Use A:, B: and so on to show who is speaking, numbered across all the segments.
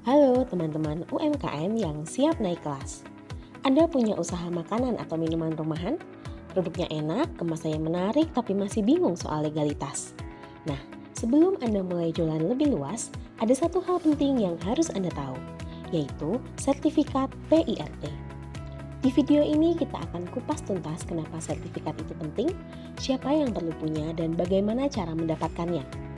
A: Halo teman-teman UMKM yang siap naik kelas. Anda punya usaha makanan atau minuman rumahan? Produknya enak, kemasannya menarik, tapi masih bingung soal legalitas. Nah, sebelum Anda mulai jualan lebih luas, ada satu hal penting yang harus Anda tahu, yaitu sertifikat PIRT. Di video ini kita akan kupas tuntas kenapa sertifikat itu penting, siapa yang perlu punya, dan bagaimana cara mendapatkannya.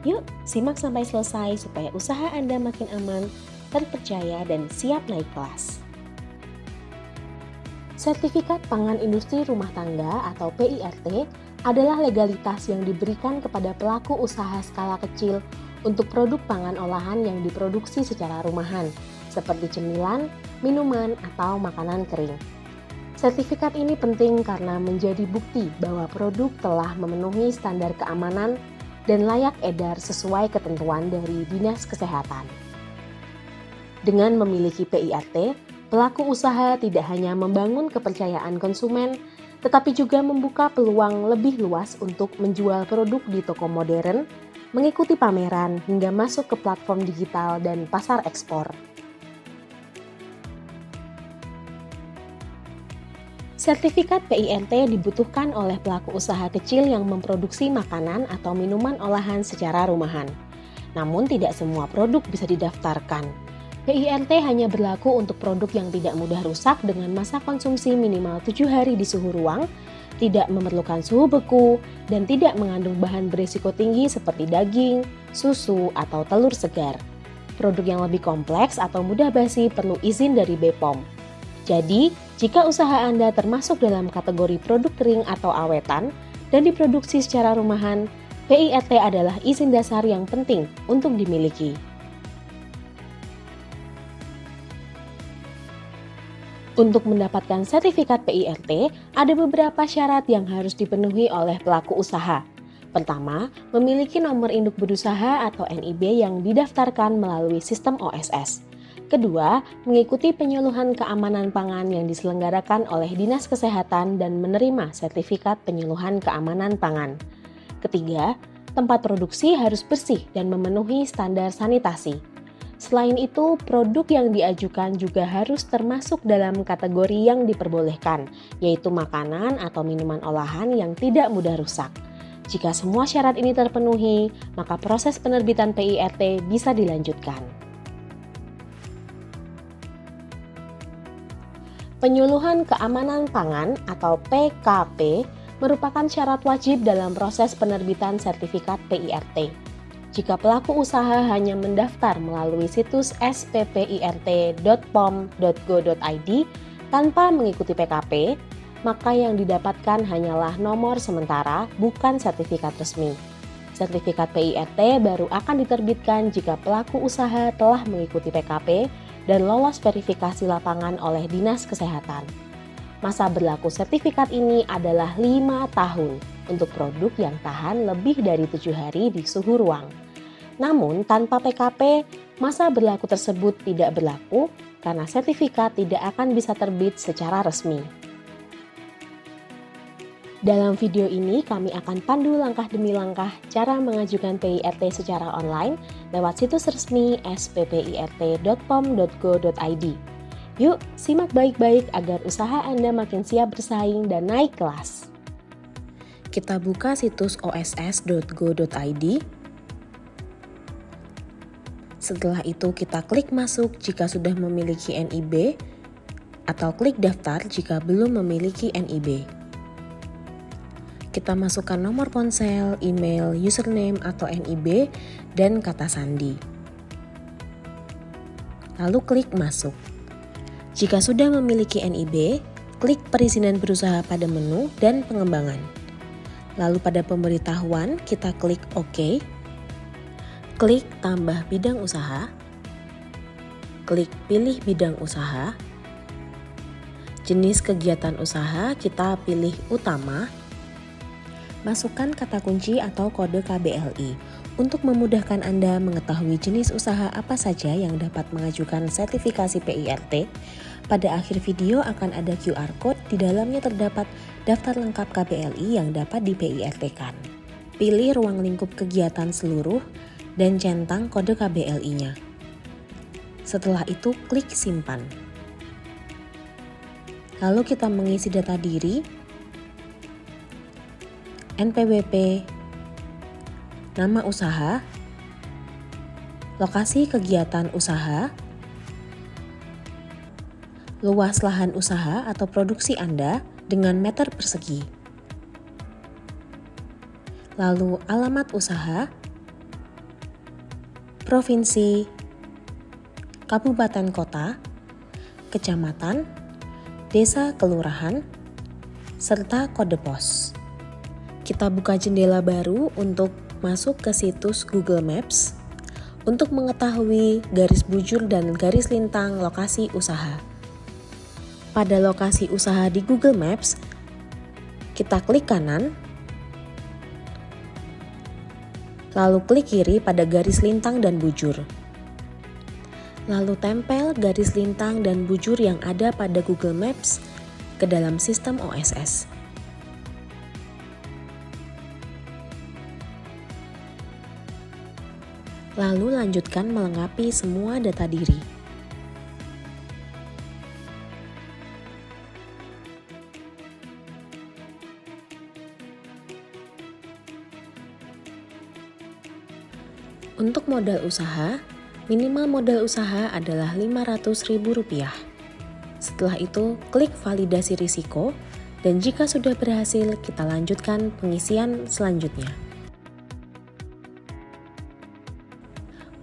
A: Yuk, simak sampai selesai supaya usaha Anda makin aman, terpercaya, dan siap naik kelas. Sertifikat Pangan Industri Rumah Tangga atau PIRT adalah legalitas yang diberikan kepada pelaku usaha skala kecil untuk produk pangan olahan yang diproduksi secara rumahan, seperti cemilan, minuman, atau makanan kering. Sertifikat ini penting karena menjadi bukti bahwa produk telah memenuhi standar keamanan dan layak edar sesuai ketentuan dari Dinas Kesehatan. Dengan memiliki PIRT, pelaku usaha tidak hanya membangun kepercayaan konsumen, tetapi juga membuka peluang lebih luas untuk menjual produk di toko modern, mengikuti pameran, hingga masuk ke platform digital dan pasar ekspor. Sertifikat PIRT dibutuhkan oleh pelaku usaha kecil yang memproduksi makanan atau minuman olahan secara rumahan. Namun tidak semua produk bisa didaftarkan. PIRT hanya berlaku untuk produk yang tidak mudah rusak dengan masa konsumsi minimal 7 hari di suhu ruang, tidak memerlukan suhu beku, dan tidak mengandung bahan berisiko tinggi seperti daging, susu, atau telur segar. Produk yang lebih kompleks atau mudah basi perlu izin dari BPOM. Jadi, jika usaha Anda termasuk dalam kategori produk kering atau awetan dan diproduksi secara rumahan, PIRT adalah izin dasar yang penting untuk dimiliki. Untuk mendapatkan sertifikat PIRT, ada beberapa syarat yang harus dipenuhi oleh pelaku usaha. Pertama, memiliki nomor induk berusaha atau NIB yang didaftarkan melalui sistem OSS. Kedua, mengikuti penyuluhan keamanan pangan yang diselenggarakan oleh Dinas Kesehatan dan menerima sertifikat penyuluhan keamanan pangan. Ketiga, tempat produksi harus bersih dan memenuhi standar sanitasi. Selain itu, produk yang diajukan juga harus termasuk dalam kategori yang diperbolehkan, yaitu makanan atau minuman olahan yang tidak mudah rusak. Jika semua syarat ini terpenuhi, maka proses penerbitan PIRT bisa dilanjutkan. Penyuluhan Keamanan Pangan atau PKP merupakan syarat wajib dalam proses penerbitan sertifikat PIRT. Jika pelaku usaha hanya mendaftar melalui situs sppirt.pom.go.id tanpa mengikuti PKP, maka yang didapatkan hanyalah nomor sementara, bukan sertifikat resmi. Sertifikat PIRT baru akan diterbitkan jika pelaku usaha telah mengikuti PKP dan lolos verifikasi lapangan oleh Dinas Kesehatan. Masa berlaku sertifikat ini adalah 5 tahun untuk produk yang tahan lebih dari 7 hari di suhu ruang. Namun tanpa PKP, masa berlaku tersebut tidak berlaku karena sertifikat tidak akan bisa terbit secara resmi. Dalam video ini kami akan pandu langkah demi langkah cara mengajukan PIRT secara online lewat situs resmi sppirt.pom.go.id. Yuk, simak baik-baik agar usaha Anda makin siap bersaing dan naik kelas. Kita buka situs oss.go.id. Setelah itu kita klik masuk jika sudah memiliki NIB atau klik daftar jika belum memiliki NIB. Kita masukkan nomor ponsel, email, username atau NIB, dan kata sandi. Lalu klik masuk. Jika sudah memiliki NIB, klik perizinan berusaha pada menu dan pengembangan. Lalu pada pemberitahuan kita klik OK. Klik tambah bidang usaha. Klik pilih bidang usaha. Jenis kegiatan usaha kita pilih utama. Masukkan kata kunci atau kode KBLI untuk memudahkan Anda mengetahui jenis usaha apa saja yang dapat mengajukan sertifikasi PIRT. Pada akhir video akan ada QR Code, di dalamnya terdapat daftar lengkap KBLI yang dapat di PIRT-kan. Pilih ruang lingkup kegiatan seluruh dan centang kode KBLI-nya. Setelah itu klik simpan. Lalu kita mengisi data diri, NPWP, nama usaha, lokasi kegiatan usaha, luas lahan usaha atau produksi Anda dengan meter persegi, lalu alamat usaha, provinsi, kabupaten kota, kecamatan, desa kelurahan, serta kode pos. Kita buka jendela baru untuk masuk ke situs Google Maps untuk mengetahui garis bujur dan garis lintang lokasi usaha. Pada lokasi usaha di Google Maps, kita klik kanan, lalu klik kiri pada garis lintang dan bujur. Lalu tempel garis lintang dan bujur yang ada pada Google Maps ke dalam sistem OSS. Lalu lanjutkan melengkapi semua data diri. Untuk modal usaha, minimal modal usaha adalah Rp500.000. Setelah itu, klik validasi risiko, dan jika sudah berhasil, kita lanjutkan pengisian selanjutnya.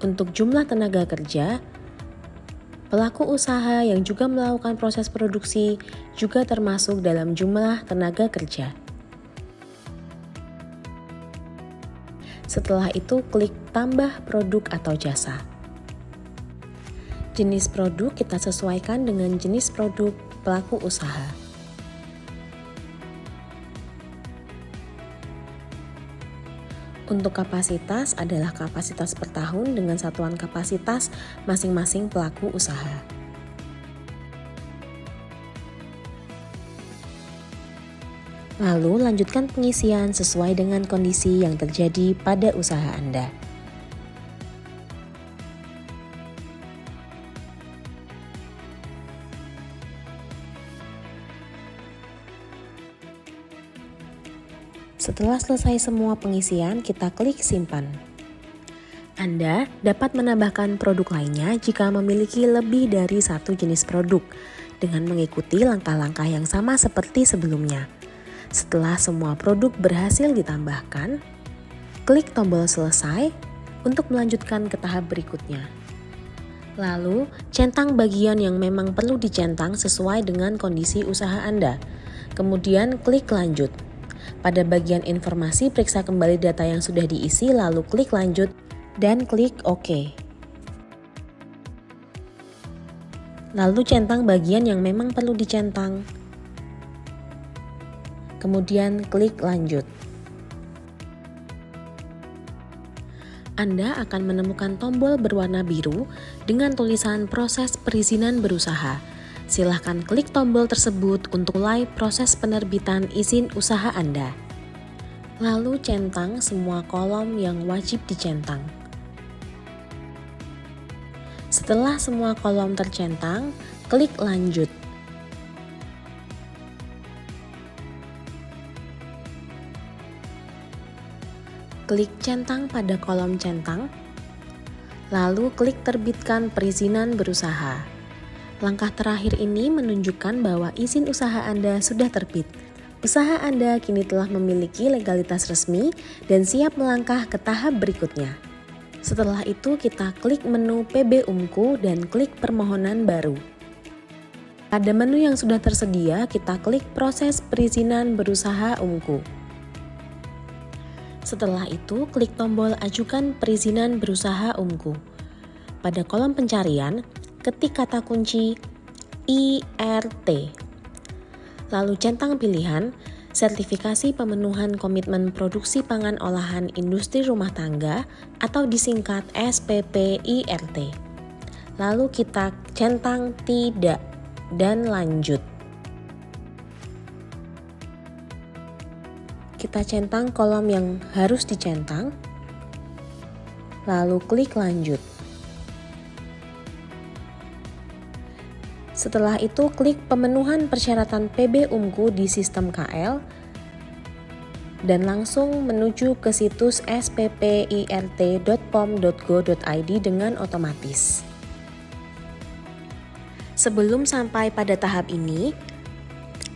A: Untuk jumlah tenaga kerja, pelaku usaha yang juga melakukan proses produksi juga termasuk dalam jumlah tenaga kerja. Setelah itu, klik tambah produk atau jasa. Jenis produk kita sesuaikan dengan jenis produk pelaku usaha. Untuk kapasitas adalah kapasitas per tahun dengan satuan kapasitas masing-masing pelaku usaha. Lalu lanjutkan pengisian sesuai dengan kondisi yang terjadi pada usaha Anda. Setelah selesai semua pengisian, kita klik simpan. Anda dapat menambahkan produk lainnya jika memiliki lebih dari satu jenis produk dengan mengikuti langkah-langkah yang sama seperti sebelumnya. Setelah semua produk berhasil ditambahkan, klik tombol selesai untuk melanjutkan ke tahap berikutnya. Lalu, centang bagian yang memang perlu dicentang sesuai dengan kondisi usaha Anda. Kemudian klik lanjut. Pada bagian informasi, periksa kembali data yang sudah diisi, lalu klik lanjut dan klik OK. Lalu centang bagian yang memang perlu dicentang. Kemudian klik lanjut. Anda akan menemukan tombol berwarna biru dengan tulisan proses perizinan berusaha. Silahkan klik tombol tersebut untuk mulai proses penerbitan izin usaha Anda. Lalu centang semua kolom yang wajib dicentang. Setelah semua kolom tercentang, klik lanjut. Klik centang pada kolom centang, lalu klik terbitkan perizinan berusaha. Langkah terakhir ini menunjukkan bahwa izin usaha Anda sudah terbit. Usaha Anda kini telah memiliki legalitas resmi dan siap melangkah ke tahap berikutnya. Setelah itu, kita klik menu PB Umku dan klik permohonan baru. Pada menu yang sudah tersedia, kita klik proses perizinan berusaha Umku. Setelah itu, klik tombol ajukan perizinan berusaha Umku. Pada kolom pencarian, ketik kata kunci IRT. Lalu centang pilihan sertifikasi pemenuhan komitmen produksi pangan olahan industri rumah tangga atau disingkat SPPIRT. Lalu kita centang tidak dan lanjut. Kita centang kolom yang harus dicentang, lalu klik lanjut. Setelah itu klik pemenuhan persyaratan PB Umku di sistem KL dan langsung menuju ke situs sppirt.pom.go.id dengan otomatis. Sebelum sampai pada tahap ini,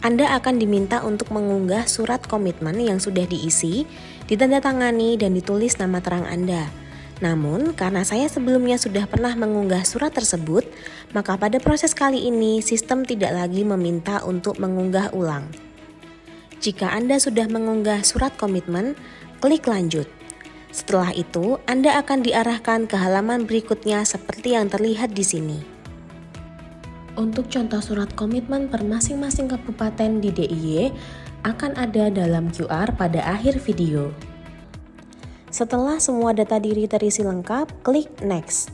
A: Anda akan diminta untuk mengunggah surat komitmen yang sudah diisi, ditandatangani, dan ditulis nama terang Anda. Namun, karena saya sebelumnya sudah pernah mengunggah surat tersebut, maka pada proses kali ini sistem tidak lagi meminta untuk mengunggah ulang. Jika Anda sudah mengunggah surat komitmen, klik lanjut. Setelah itu, Anda akan diarahkan ke halaman berikutnya seperti yang terlihat di sini. Untuk contoh surat komitmen per masing-masing kabupaten di DIY akan ada dalam QR pada akhir video. Setelah semua data diri terisi lengkap, klik Next.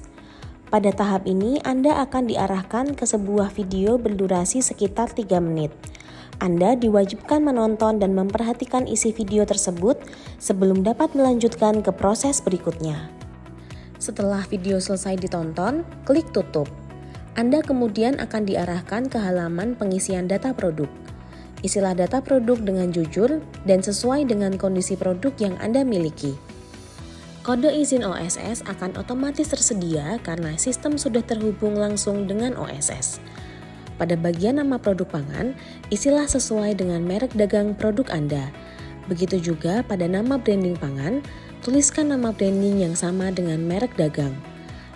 A: Pada tahap ini, Anda akan diarahkan ke sebuah video berdurasi sekitar 3 menit. Anda diwajibkan menonton dan memperhatikan isi video tersebut sebelum dapat melanjutkan ke proses berikutnya. Setelah video selesai ditonton, klik Tutup. Anda kemudian akan diarahkan ke halaman pengisian data produk. Isilah data produk dengan jujur dan sesuai dengan kondisi produk yang Anda miliki. Kode izin OSS akan otomatis tersedia karena sistem sudah terhubung langsung dengan OSS. Pada bagian nama produk pangan, isilah sesuai dengan merek dagang produk Anda. Begitu juga pada nama branding pangan, tuliskan nama branding yang sama dengan merek dagang.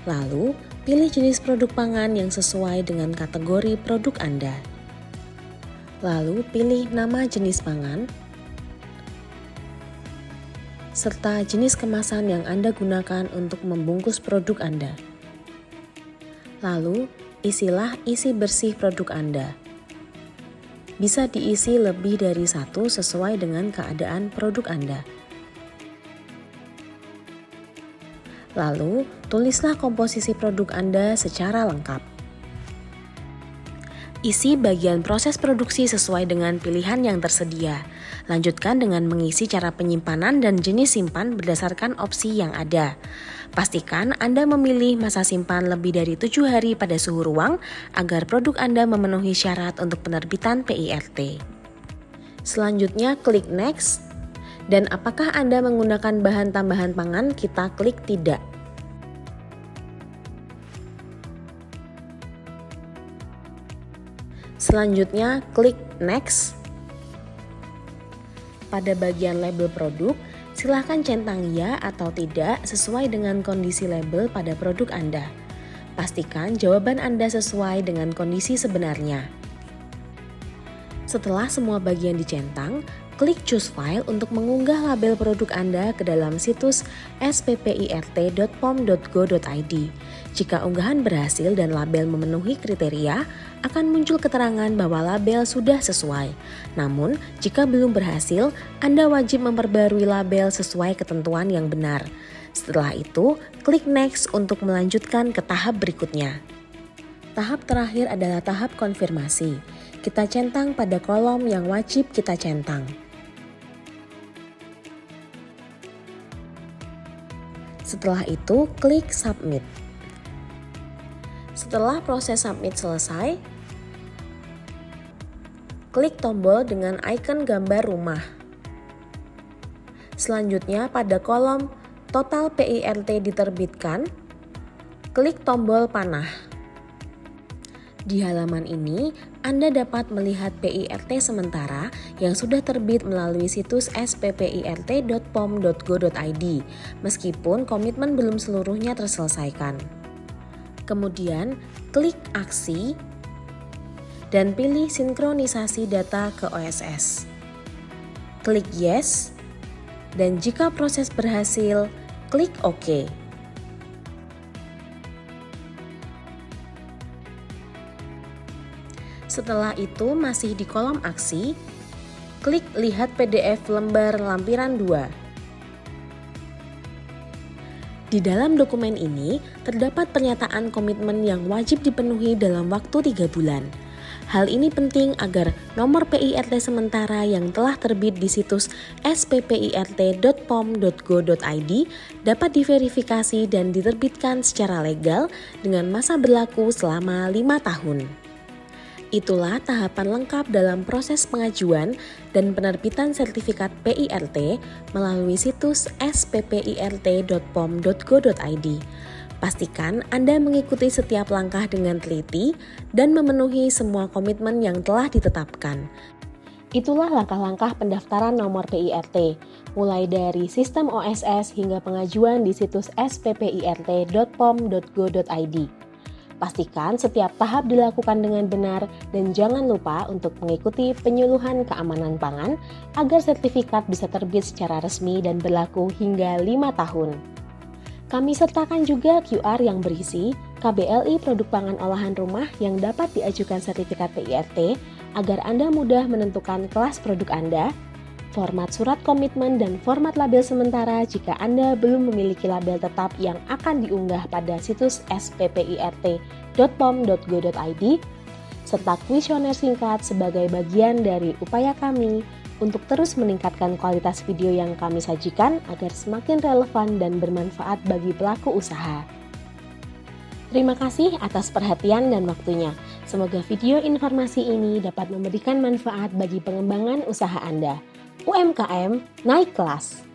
A: Lalu, pilih jenis produk pangan yang sesuai dengan kategori produk Anda. Lalu, pilih nama jenis pangan, serta jenis kemasan yang Anda gunakan untuk membungkus produk Anda. Lalu, isilah isi bersih produk Anda. Bisa diisi lebih dari satu sesuai dengan keadaan produk Anda. Lalu, tulislah komposisi produk Anda secara lengkap. Isi bagian proses produksi sesuai dengan pilihan yang tersedia. Lanjutkan dengan mengisi cara penyimpanan dan jenis simpan berdasarkan opsi yang ada. Pastikan Anda memilih masa simpan lebih dari 7 hari pada suhu ruang agar produk Anda memenuhi syarat untuk penerbitan PIRT. Selanjutnya, klik Next. Dan apakah Anda menggunakan bahan tambahan pangan? Kita klik tidak. Selanjutnya, klik Next. Pada bagian label produk, silakan centang ya atau tidak sesuai dengan kondisi label pada produk Anda. Pastikan jawaban Anda sesuai dengan kondisi sebenarnya. Setelah semua bagian dicentang, klik Choose File untuk mengunggah label produk Anda ke dalam situs sppirt.pom.go.id. Jika unggahan berhasil dan label memenuhi kriteria, akan muncul keterangan bahwa label sudah sesuai. Namun, jika belum berhasil, Anda wajib memperbarui label sesuai ketentuan yang benar. Setelah itu, klik Next untuk melanjutkan ke tahap berikutnya. Tahap terakhir adalah tahap konfirmasi. Kita centang pada kolom yang wajib kita centang. Setelah itu, klik Submit. Setelah proses submit selesai, klik tombol dengan icon gambar rumah. Selanjutnya, pada kolom Total PIRT diterbitkan, klik tombol panah. Di halaman ini, Anda dapat melihat PIRT sementara yang sudah terbit melalui situs sppirt.pom.go.id, meskipun komitmen belum seluruhnya terselesaikan. Kemudian, klik Aksi dan pilih Sinkronisasi data ke OSS. Klik Yes, dan jika proses berhasil, klik OK. Setelah itu, masih di kolom aksi, klik Lihat PDF lembar lampiran 2. Di dalam dokumen ini, terdapat pernyataan komitmen yang wajib dipenuhi dalam waktu 3 bulan. Hal ini penting agar nomor PIRT sementara yang telah terbit di situs sppirt.pom.go.id dapat diverifikasi dan diterbitkan secara legal dengan masa berlaku selama 5 tahun. Itulah tahapan lengkap dalam proses pengajuan dan penerbitan sertifikat PIRT melalui situs sppirt.pom.go.id. Pastikan Anda mengikuti setiap langkah dengan teliti dan memenuhi semua komitmen yang telah ditetapkan. Itulah langkah-langkah pendaftaran nomor PIRT, mulai dari sistem OSS hingga pengajuan di situs sppirt.pom.go.id. Pastikan setiap tahap dilakukan dengan benar dan jangan lupa untuk mengikuti penyuluhan keamanan pangan agar sertifikat bisa terbit secara resmi dan berlaku hingga 5 tahun. Kami sertakan juga QR yang berisi KBLI produk pangan olahan rumah yang dapat diajukan sertifikat PIRT agar Anda mudah menentukan kelas produk Anda, format surat komitmen dan format label sementara jika Anda belum memiliki label tetap yang akan diunggah pada situs sppirt.pom.go.id, serta kuesioner singkat sebagai bagian dari upaya kami untuk terus meningkatkan kualitas video yang kami sajikan agar semakin relevan dan bermanfaat bagi pelaku usaha. Terima kasih atas perhatian dan waktunya. Semoga video informasi ini dapat memberikan manfaat bagi pengembangan usaha Anda. UMKM naik kelas.